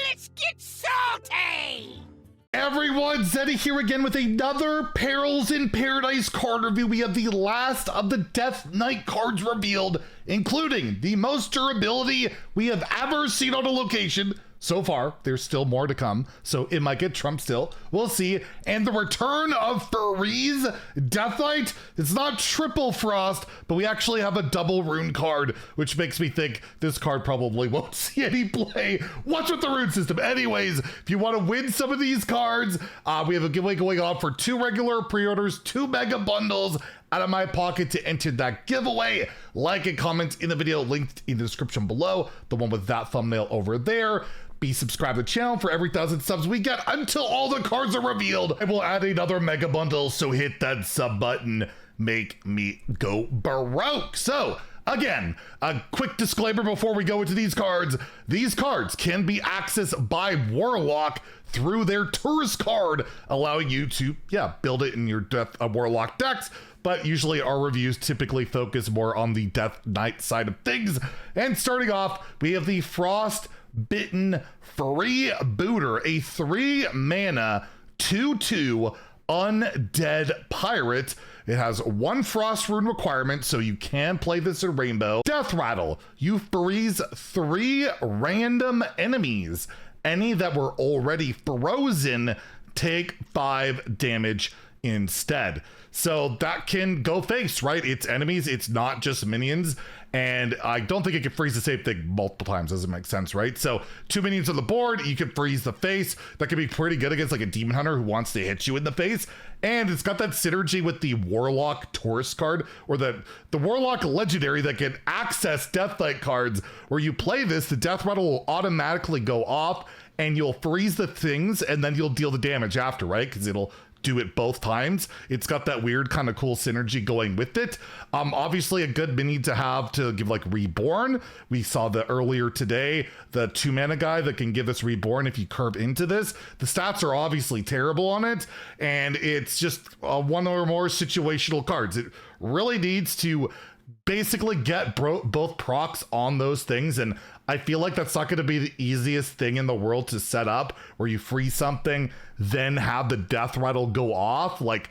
Let's get salty! Everyone, Zeddy here again with another Perils in Paradise card review. We have the last of the Death Knight cards revealed, including the most durability we have ever seen on a location. So far, there's still more to come, so it might get trumped still. We'll see. And the return of Perils Death Knight. It's not triple frost, but we actually have a double rune card, which makes me think this card probably won't see any play. What's with the rune system? Anyways, if you want to win some of these cards, we have a giveaway going on for 2 regular pre-orders, 2 mega bundles out of my pocket to enter that giveaway. Like and comment in the video linked in the description below, the one with that thumbnail over there. Be subscribed to the channel for every 1,000 subs we get until all the cards are revealed. I will add another mega bundle, so hit that sub button. Make me go baroque. So again, a quick disclaimer before we go into these cards. These cards can be accessed by Warlock through their tourist card, allowing you to, build it in your Warlock decks. But usually our reviews typically focus more on the Death Knight side of things. And starting off, we have the Frostbitten Freebooter, a 3-mana 2/2 undead pirate. It has 1 frost rune requirement, so you can play this in Rainbow. Death Rattle, you freeze 3 random enemies. Any that were already frozen take 5 damage instead. So that can go face, right? It's enemies, it's not just minions. And I don't think it can freeze the same thing multiple times. Doesn't make sense, right? So 2 minions on the board, you can freeze the face. That can be pretty good against like a demon hunter who wants to hit you in the face. And it's got that synergy with the Warlock tourist card, or the Warlock legendary that can access Death Knight cards. Where you play this, the Death Rattle will automatically go off and you'll freeze the things and then you'll deal the damage after, right? Because it'll do it both times. It's got that weird kind of cool synergy going with it. Obviously a good mini to have to give like Reborn. We saw the earlier today, the 2-mana guy that can give us Reborn if you curve into this. The stats are obviously terrible on it, and it's just one or more situational cards. It really needs to basically get both procs on those things, and I feel like that's not going to be the easiest thing in the world to set up, where you freeze something, then have the Death Rattle go off. Like,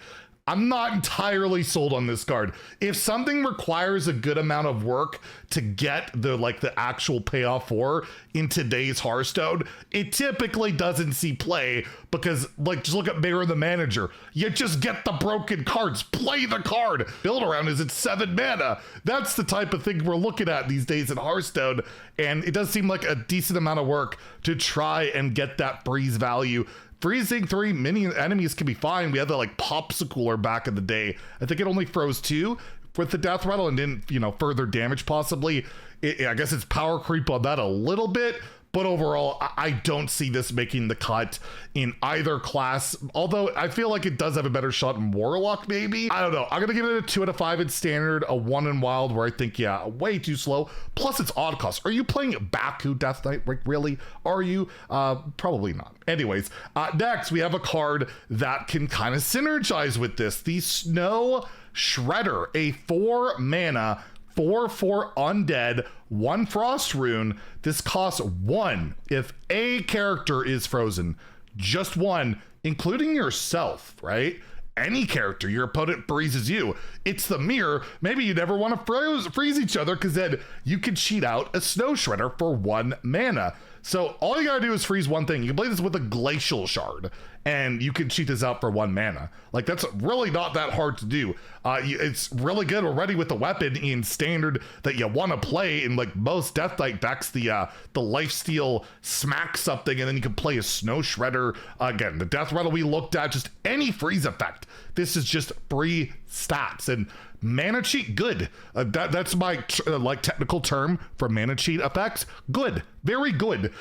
I'm not entirely sold on this card. If something requires a good amount of work to get the actual payoff for in today's Hearthstone, it typically doesn't see play, because just look at Mayor the Manager. You just get the broken cards, play the card. Build around is at 7 mana. That's the type of thing we're looking at these days in Hearthstone, and it does seem like a decent amount of work to try and get that freeze value. Freezing 3 mini enemies can be fine. We had the Popsicle back in the day. I think it only froze 2 with the Death Rattle and didn't, further damage possibly. I guess it's power creep on that a little bit, but overall, I don't see this making the cut in either class. Although I feel like it does have a better shot in Warlock, maybe. I don't know. I'm gonna give it a 2 out of 5 in Standard, a 1 in Wild, where I think, way too slow. Plus, it's odd cost. Are you playing Baku Death Knight? Like, really? Are you? Probably not. Anyways, next we have a card that can kind of synergize with this. The Snow Shredder, a 4-mana 4/4 undead, 1 frost rune. This costs 1 if a character is frozen. Just 1, including yourself, right? Any character, your opponent freezes you. It's the mirror. Maybe you never want to freeze each other, because then you can cheat out a Snow Shredder for 1 mana. So all you gotta do is freeze 1 thing. You can play this with a Glacial Shard, and you can cheat this out for 1 mana. Like, that's really not that hard to do. It's really good already with the weapon in Standard that you want to play in most Death Knight decks. The Lifesteal smack something, and then you can play a Snow Shredder. Again, the Death Rattle we looked at, just any freeze effect. This is just free stats, and mana cheat, good. That's my technical term for mana cheat effects. Good, very good.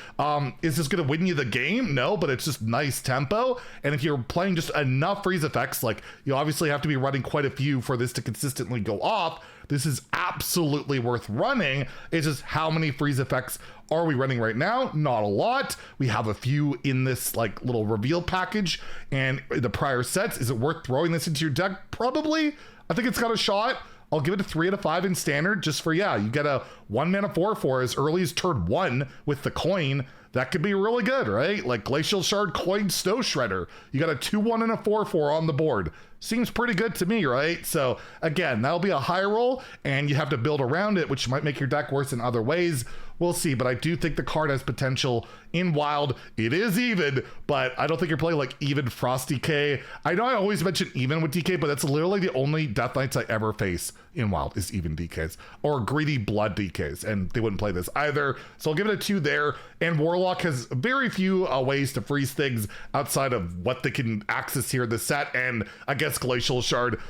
Is this gonna win you the game? No, but it's just nice tempo. And if you're playing just enough freeze effects, you obviously have to be running quite a few for this to consistently go off. This is absolutely worth running. It's just, how many freeze effects are we running right now? Not a lot. We have a few in this little reveal package and the prior sets. Is it worth throwing this into your deck? Probably. I think it's got a shot. I'll give it a 3 out of 5 in standard just for, yeah, you get a 1 mana 4/4 as early as turn 1 with the coin. That could be really good, right? Like Glacial Shard, Coin, Snow Shredder. You got a 2/1 and a 4/4 on the board. Seems pretty good to me, right? So again, that'll be a high roll and you have to build around it, which might make your deck worse in other ways. We'll see, but I do think the card has potential in Wild. It is even, but I don't think you're playing like even Frost DK. I know I always mention even with DK, but that's literally the only Death Knights I ever face in Wild is even DKs or Greedy Blood DKs, and they wouldn't play this either. So I'll give it a 2 there. And Warlock has very few ways to freeze things outside of what they can access here in the set, and I guess Glacial Shard.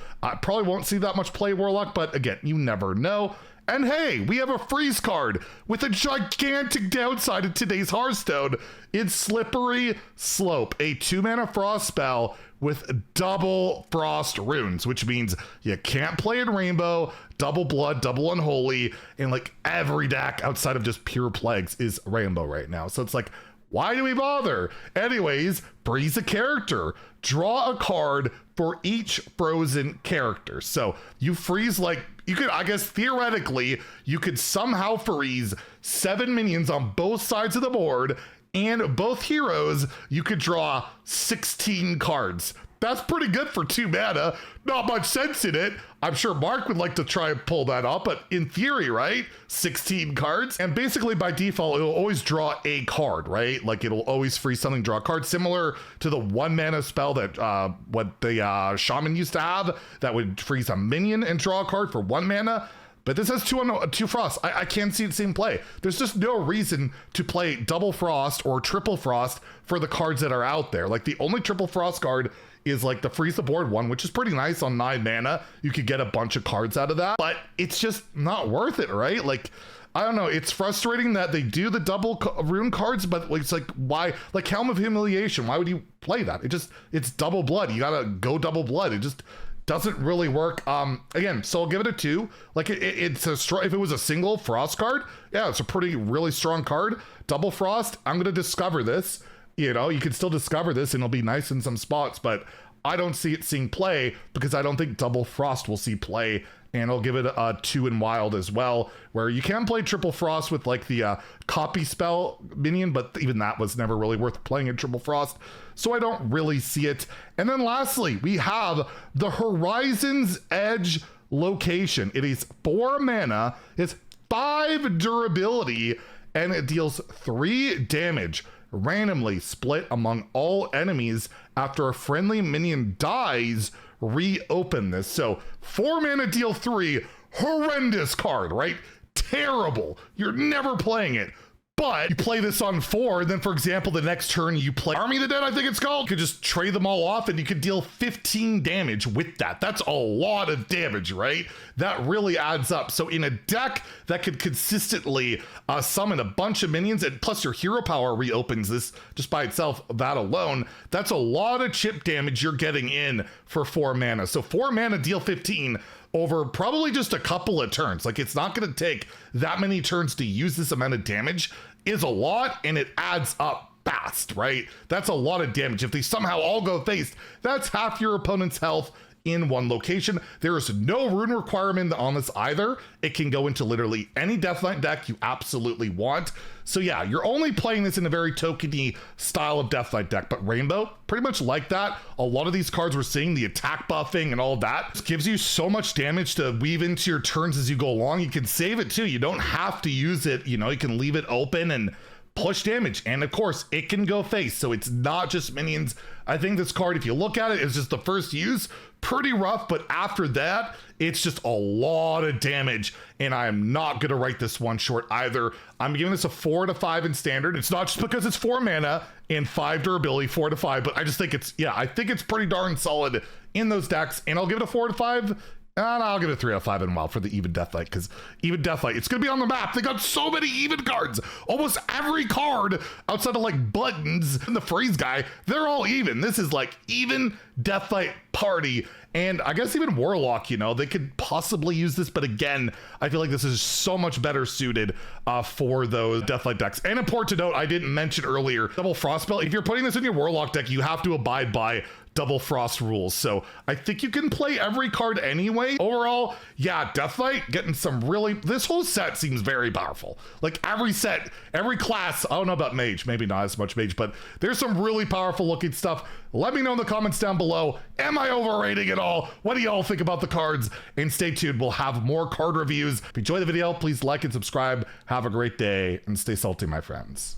Probably won't see that much play Warlock, but again, you never know. And hey, we have a freeze card with a gigantic downside in today's Hearthstone. It's Slippery Slope, a 2-mana frost spell with double frost runes, which means you can't play in Rainbow, double blood, double unholy, and like every deck outside of just pure plagues is Rainbow right now. So it's like, why do we bother? Anyways, freeze a character, draw a card for each frozen character. So you freeze like, you could, I guess theoretically, you could somehow freeze 7 minions on both sides of the board, and both heroes, you could draw 16 cards. That's pretty good for 2 mana. Not much sense in it. I'm sure Mark would like to try and pull that off, but in theory, right? 16 cards. And basically by default, it'll always draw a card, right? Like it'll always freeze something, draw a card, similar to the 1 mana spell that what the Shaman used to have that would freeze a minion and draw a card for 1 mana. But this has 2 frost. I can't see it same play. There's just no reason to play double frost or triple frost for the cards that are out there. Like the only triple frost card is like the freeze the board one, which is pretty nice on 9 mana. You could get a bunch of cards out of that, but it's just not worth it, right? Like, I don't know. It's frustrating that they do the double rune cards, but it's like, why? Like Helm of Humiliation, why would you play that? It's double blood. You gotta go double blood. It just doesn't really work. Again, so I'll give it a 2. Like it's a if it was a single frost card, yeah, it's a really strong card. Double frost, I'm gonna discover this. You know, you can still discover this and it'll be nice in some spots, but I don't see it seeing play because I don't think double frost will see play. And I'll give it a 2 in Wild as well, where you can play triple frost with like the copy spell minion, but even that was never really worth playing in triple frost. So I don't really see it. And then lastly, we have the Horizon's Edge location. It is 4 mana, it's 5 durability, and it deals 3 damage, randomly split among all enemies after a friendly minion dies. Reopen this. So 4 mana, deal 3, horrendous card, right? Terrible. You're never playing it. But you play this on 4, and then for example, the next turn you play Army of the Dead, I think it's called. You could just trade them all off and you could deal 15 damage with that. That's a lot of damage, right? That really adds up. So in a deck that could consistently summon a bunch of minions, and plus your hero power reopens this just by itself, that alone, that's a lot of chip damage you're getting in for 4 mana. So 4 mana, deal 15 over probably just a couple of turns. Like it's not going to take that many turns to use this amount of damage is a lot, and it adds up fast, right? That's a lot of damage. If they somehow all go faced, that's half your opponent's health in one location. There is no rune requirement on this either. It can go into literally any Death Knight deck you absolutely want. So yeah, you're only playing this in a very tokeny style of Death Knight deck, but Rainbow, pretty much like that. A lot of these cards we're seeing, the attack buffing and all of that, just gives you so much damage to weave into your turns as you go along. You can save it too. You don't have to use it. You know, you can leave it open and push damage. And of course, it can go face. So it's not just minions. I think this card, if you look at it, is just the first use, pretty rough, but after that, it's just a lot of damage, and I am not going to write this one short either. I'm giving this a 4 out of 5 in standard. It's not just because it's 4 mana and 5 durability, 4 out of 5, but I just think it's, yeah, I think it's pretty darn solid in those decks, and I'll give it a 4 out of 5. And I'll give it a 3 out of 5 in Wild for the Even Death Knight, because Even Death Knight, it's going to be on the map. They got so many Even cards. Almost every card outside of like buttons and the freeze guy, they're all even. This is like Even Death Knight party. And I guess even Warlock, you know, they could possibly use this. But again, I feel like this is so much better suited for those Death Knight decks. And important to note, I didn't mention earlier, double Frostspell. If you're putting this in your Warlock deck, you have to abide by double frost rules. So I think you can play every card anyway. Overall, yeah, Death Knight getting some really, this whole set seems very powerful. Like every set, every class, I don't know about Mage, maybe not as much Mage, but there's some really powerful looking stuff. Let me know in the comments down below. Am I overrating it all? What do y'all think about the cards? And stay tuned, we'll have more card reviews. If you enjoyed the video, please like and subscribe. Have a great day and stay salty, my friends.